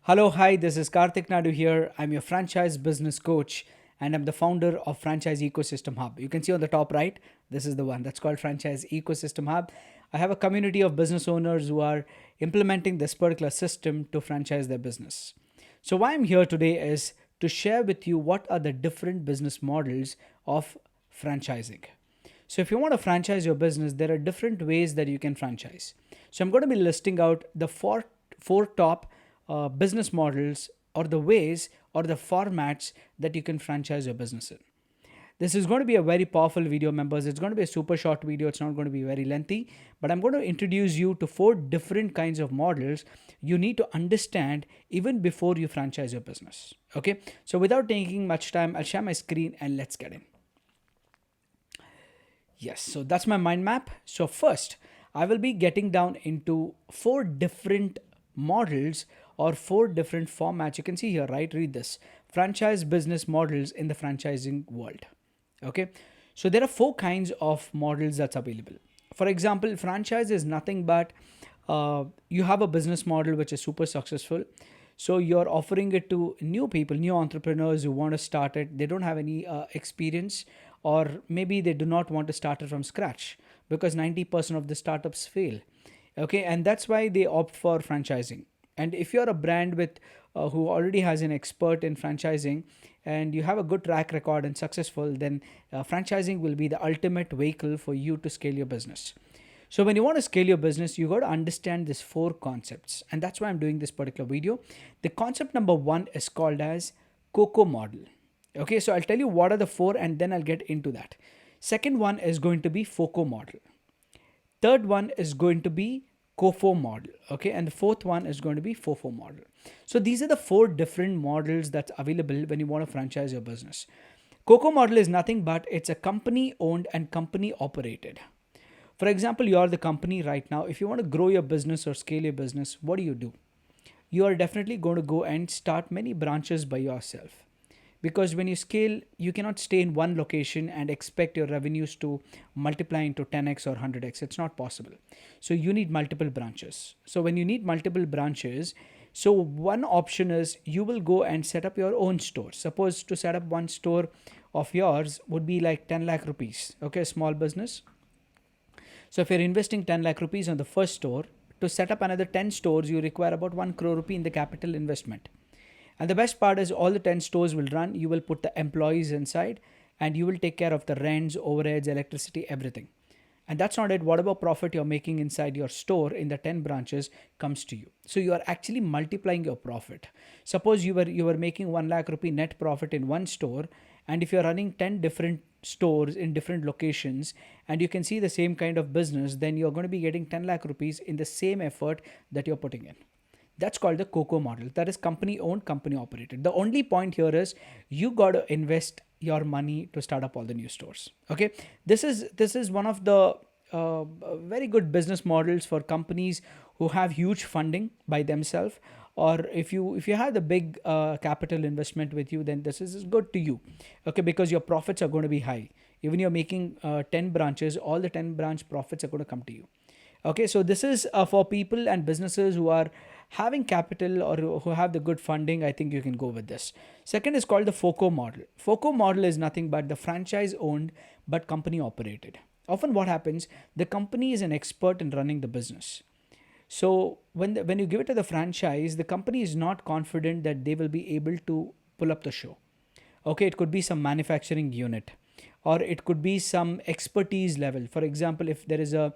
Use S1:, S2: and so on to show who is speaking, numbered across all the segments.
S1: Hello, hi, this is Karthik Naidu here. I'm your franchise business coach and I'm the founder of Franchise Ecosystem Hub. You can see on the top right, this is the one that's called Franchise Ecosystem Hub. I have a community of business owners who are implementing this particular system to franchise their business. So, why I'm here today is to share with you what are the different business models of franchising. So, if you want to franchise your business, there are different ways that you can franchise. So, I'm going to be listing out the four top business models or the ways or the formats that you can franchise your business in. This is going to be a very powerful video, members. It's going to be a super short video. It's not going to be very lengthy, but I'm going to introduce you to four different kinds of models you need to understand even before you franchise your business. Okay, so without taking much time, I'll share my screen and let's get in. Yes, so that's my mind map. So, first, I will be getting down into four different models or four different formats. You can see here, right? Read this franchise business models in the franchising world. Okay, so there are four kinds of models that's available. For example, franchise is nothing but you have a business model which is super successful. So you're offering it to new people, new entrepreneurs who want to start it. They don't have any experience, or maybe they do not want to start it from scratch because 90% of the startups fail. Okay, and that's why they opt for franchising. And if you're a brand with who already has an expert in franchising and you have a good track record and successful, then franchising will be the ultimate vehicle for you to scale your business. So when you want to scale your business, you got to understand these four concepts. And that's why I'm doing this particular video. The concept number one is called as Coco Model. Okay, so I'll tell you what are the four and then I'll get into that. Second one is going to be FOCO model. Third one is going to be COFO model. Okay, and the fourth one is going to be FOFO model. So these are the four different models that's available when you want to franchise your business. COCO model is nothing but it's a company owned and company operated. For example, you are the company right now. If you want to grow your business or scale your business, what do? You are definitely going to go and start many branches by yourself. Because when you scale, you cannot stay in one location and expect your revenues to multiply into 10x or 100x. It's not possible. So you need multiple branches. So when you need multiple branches, so one option is you will go and set up your own store. Suppose to set up one store of yours would be like 10 lakh rupees. Okay, small business. So if you're investing 10 lakh rupees on the first store, to set up another 10 stores, you require about 1 crore rupee in the capital investment. And the best part is all the 10 stores will run. You will put the employees inside and you will take care of the rents, overheads, electricity, everything. And that's not it. Whatever profit you're making inside your store in the 10 branches comes to you. So you are actually multiplying your profit. Suppose you were making 1 lakh rupee net profit in one store, and if you're running 10 different stores in different locations and you can see the same kind of business, then you're going to be getting 10 lakh rupees in the same effort that you're putting in. That's called the COCO model. That is company owned, company operated. The only point here is you got to invest your money to start up all the new stores. Okay, this is one of the very good business models for companies who have huge funding by themselves, or if you have the big capital investment with you, then this is good to you. Okay, because your profits are going to be high. Even you're making 10 branches, all the 10 branch profits are going to come to you. Okay, so this is for people and businesses who are having capital or who have the good funding. I think you can go with this. Second is called the FOCO model. FOCO model is nothing but the franchise owned but company operated. Often what happens, the company is an expert in running the business. So when you give it to the franchise, the company is not confident that they will be able to pull up the show. Okay, it could be some manufacturing unit, or it could be some expertise level. For example, if there is a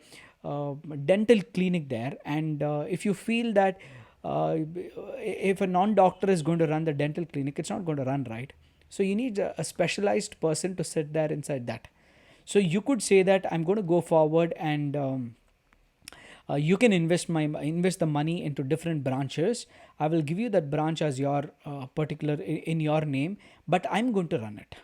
S1: dental clinic there, and if you feel that if a non-doctor is going to run the dental clinic, it's not going to run right. So you need a specialized person to sit there inside that. So you could say that I'm going to go forward and you can invest the money into different branches. I will give you that branch as your particular in your name, but I'm going to run it.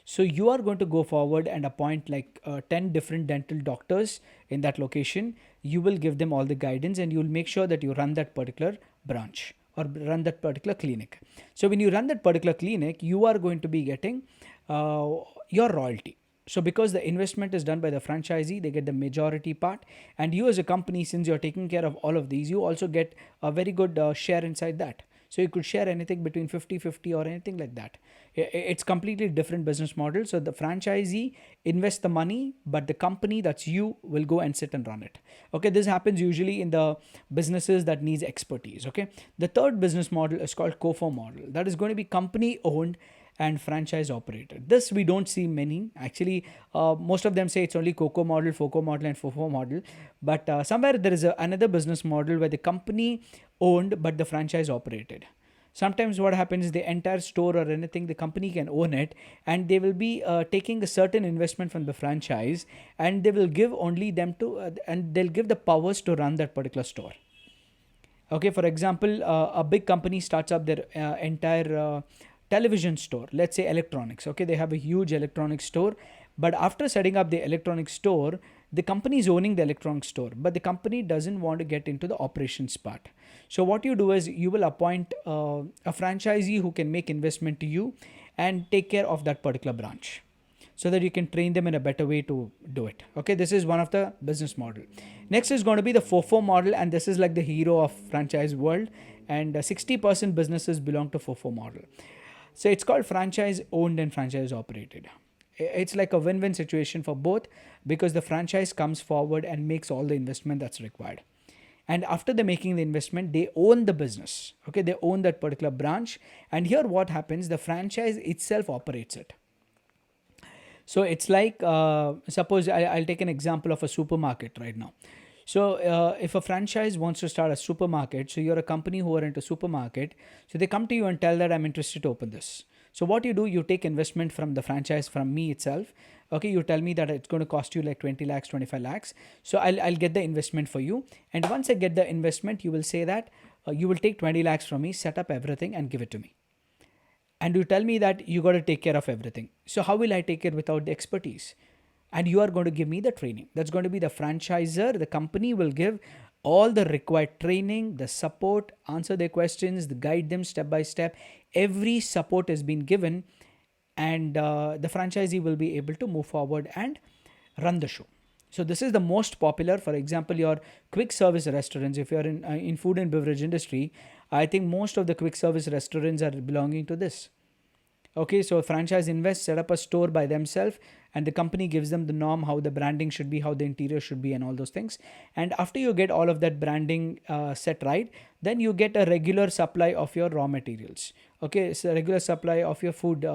S1: So you are going to go forward and appoint like 10 different dental doctors in that location. You will give them all the guidance and you will make sure that you run that particular branch or run that particular clinic. So when you run that particular clinic, you are going to be getting your royalty. So because the investment is done by the franchisee, they get the majority part. And you as a company, since you're taking care of all of these, you also get a very good share inside that. So you could share anything between 50-50 or anything like that. It's completely different business model. So the franchisee invests the money, but the company, that's you, will go and sit and run it. Okay, this happens usually in the businesses that needs expertise. Okay, the third business model is called COFO model. That is going to be company owned and franchise operated. This we don't see many. Actually, most of them say it's only Coco model, FOCO model, and FOFO model. But somewhere there is another business model where the company owned but the franchise operated. Sometimes what happens is the entire store or anything, the company can own it, and they will be taking a certain investment from the franchise, and they will give only them to, and they'll give the powers to run that particular store. Okay, for example, a big company starts up their entire television store, let's say electronics. Okay, they have a huge electronics store, but after setting up the electronics store, the company is owning the electronics store, but the company doesn't want to get into the operations part. So what you do is you will appoint a franchisee who can make investment to you and take care of that particular branch, so that you can train them in a better way to do it. Okay, this is one of the business model. Next is going to be the FOFO model, and this is like the hero of franchise world, and 60% businesses belong to FOFO model. So it's called franchise owned and franchise operated. It's like a win-win situation for both, because the franchise comes forward and makes all the investment that's required, and after they making the investment, they own the business. Okay, they own that particular branch, and here what happens, the franchise itself operates it. So it's like, suppose I'll take an example of a supermarket right now. So if a franchise wants to start a supermarket, so you're a company who are into supermarket, so they come to you and tell that I'm interested to open this. So what you do, you take investment from the franchise, from me itself. Okay, you tell me that it's going to cost you like 20 lakhs, 25 lakhs. So I'll get the investment for you. And once I get the investment, you will say that you will take 20 lakhs from me, set up everything and give it to me. And you tell me that you got to take care of everything. So how will I take it without the expertise? And you are going to give me the training. That's going to be the franchisor. The company will give all the required training, the support, answer their questions, the guide them step by step. Every support has been given, and the franchisee will be able to move forward and run the show. So this is the most popular. For example, your quick service restaurants, if you're in food and beverage industry, I think most of the quick service restaurants are belonging to this. Okay, so a franchise invests, set up a store by themselves, and the company gives them the norm, how the branding should be, how the interior should be, and all those things. And after you get all of that branding set right, then you get a regular supply of your raw materials. Okay, so a regular supply of your food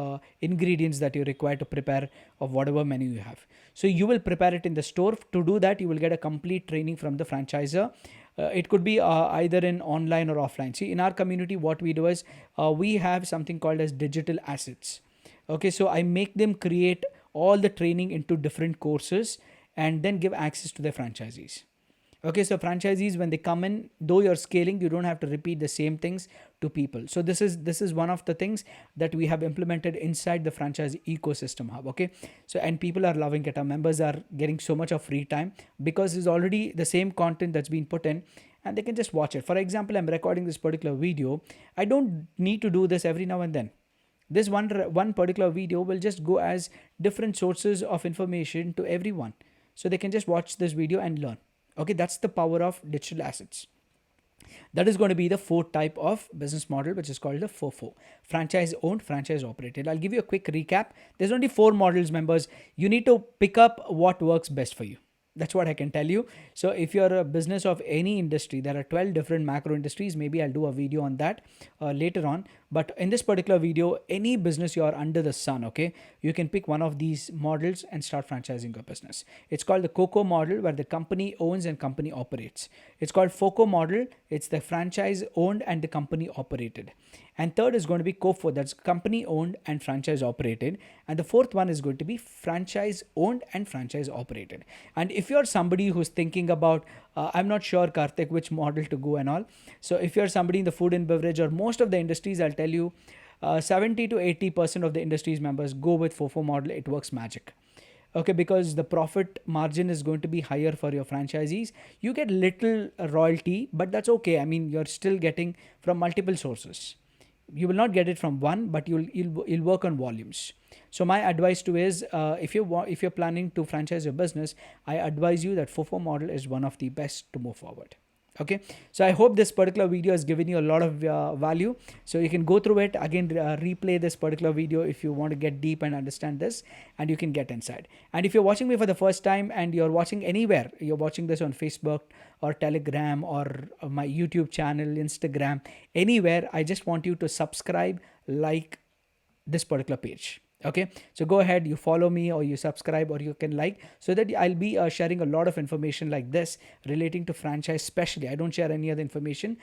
S1: ingredients that you require to prepare of whatever menu you have. So you will prepare it in the store. To do that, you will get a complete training from the franchisor. It could be either in online or offline. See, in our community, what we do is we have something called as digital assets. Okay, so I make them create all the training into different courses and then give access to their franchisees. Okay, so franchisees, when they come in, though you're scaling, you don't have to repeat the same things to people. So this is one of the things that we have implemented inside the franchise ecosystem hub. Okay, so and people are loving it. Our members are getting so much of free time because it's already the same content that's been put in, and they can just watch it. For example, I'm recording this particular video. I don't need to do this every now and then. This one particular video will just go as different sources of information to everyone, so they can just watch this video and learn. Okay, that's the power of digital assets. That is going to be the fourth type of business model, which is called the FOFO, franchise owned, franchise operated. I'll give you a quick recap. There's only 4 models, members. You need to pick up what works best for you. That's what I can tell you. So if you're a business of any industry, there are 12 different macro industries. Maybe I'll do a video on that later on. But in this particular video, any business you are under the sun, okay, you can pick one of these models and start franchising your business. It's called the Coco model, where the company owns and company operates. It's called FOCO model. It's the franchise owned and the company operated. And third is going to be COFO, that's company owned and franchise operated. And the fourth one is going to be franchise owned and franchise operated. And if you're somebody who's thinking about, I'm not sure, Karthik, which model to go and all. So if you're somebody in the food and beverage or most of the industries, I'll tell you 70 to 80% of the industries members go with FOFO model. It works magic. Okay, because the profit margin is going to be higher for your franchisees. You get little royalty, but that's okay. I mean, you're still getting from multiple sources. You will not get it from one, but you'll work on volumes. So my advice to is, if you're planning to franchise your business, I advise you that FOFO model is one of the best to move forward. Okay, so I hope this particular video has given you a lot of value. So you can go through it again, replay this particular video if you want to get deep and understand this, and you can get inside. And if you're watching me for the first time and you're watching anywhere, you're watching this on Facebook or Telegram or my YouTube channel, Instagram, anywhere, I just want you to subscribe, like this particular page. Okay, so go ahead, you follow me or you subscribe or you can like, so that I'll be sharing a lot of information like this relating to franchise. Especially, I don't share any other information.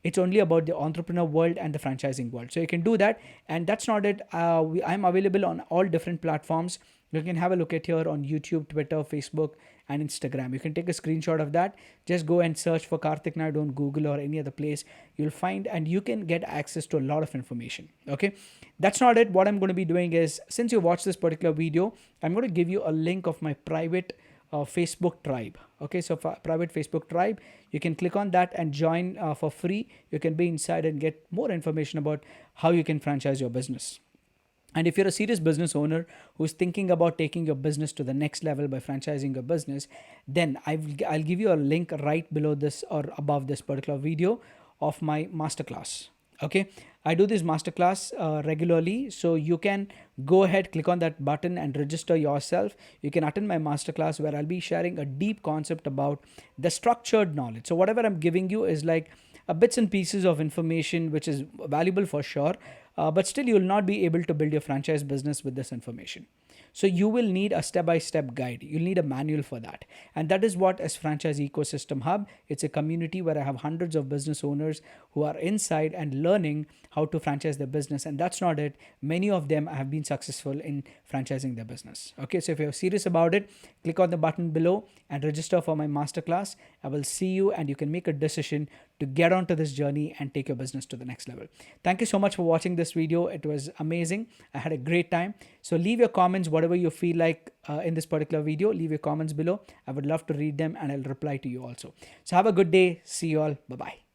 S1: It's only about the entrepreneur world and the franchising world. So you can do that. And that's not it. I'm available on all different platforms. You can have a look at here on YouTube, Twitter, Facebook, and Instagram. You can take a screenshot of that. Just go and search for Karthik Naidu on Google or any other place. You'll find, and you can get access to a lot of information. Okay, that's not it. What I'm going to be doing is, since you watched this particular video, I'm going to give you a link of my private Facebook tribe. Okay, so for private Facebook tribe, you can click on that and join for free. You can be inside and get more information about how you can franchise your business. And if you're a serious business owner who's thinking about taking your business to the next level by franchising your business, then I'll give you a link right below this or above this particular video of my masterclass. Okay, I do this masterclass regularly, so you can go ahead, click on that button and register yourself. You can attend my masterclass where I'll be sharing a deep concept about the structured knowledge. So whatever I'm giving you is like bits and pieces of information which is valuable for sure, but still you will not be able to build your franchise business with this information. So you will need a step-by-step guide. You'll need a manual for that. And that is what is Franchise Ecosystem Hub. It's a community where I have hundreds of business owners who are inside and learning how to franchise their business. And that's not it. Many of them have been successful in franchising their business. Okay, so if you're serious about it, click on the button below and register for my masterclass. I will see you and you can make a decision to get onto this journey and take your business to the next level. Thank you so much for watching this video. It was amazing. I had a great time. So leave your comments, whatever you feel like in this particular video. Leave your comments below. I would love to read them and I'll reply to you also. So have a good day. See you all. Bye-bye.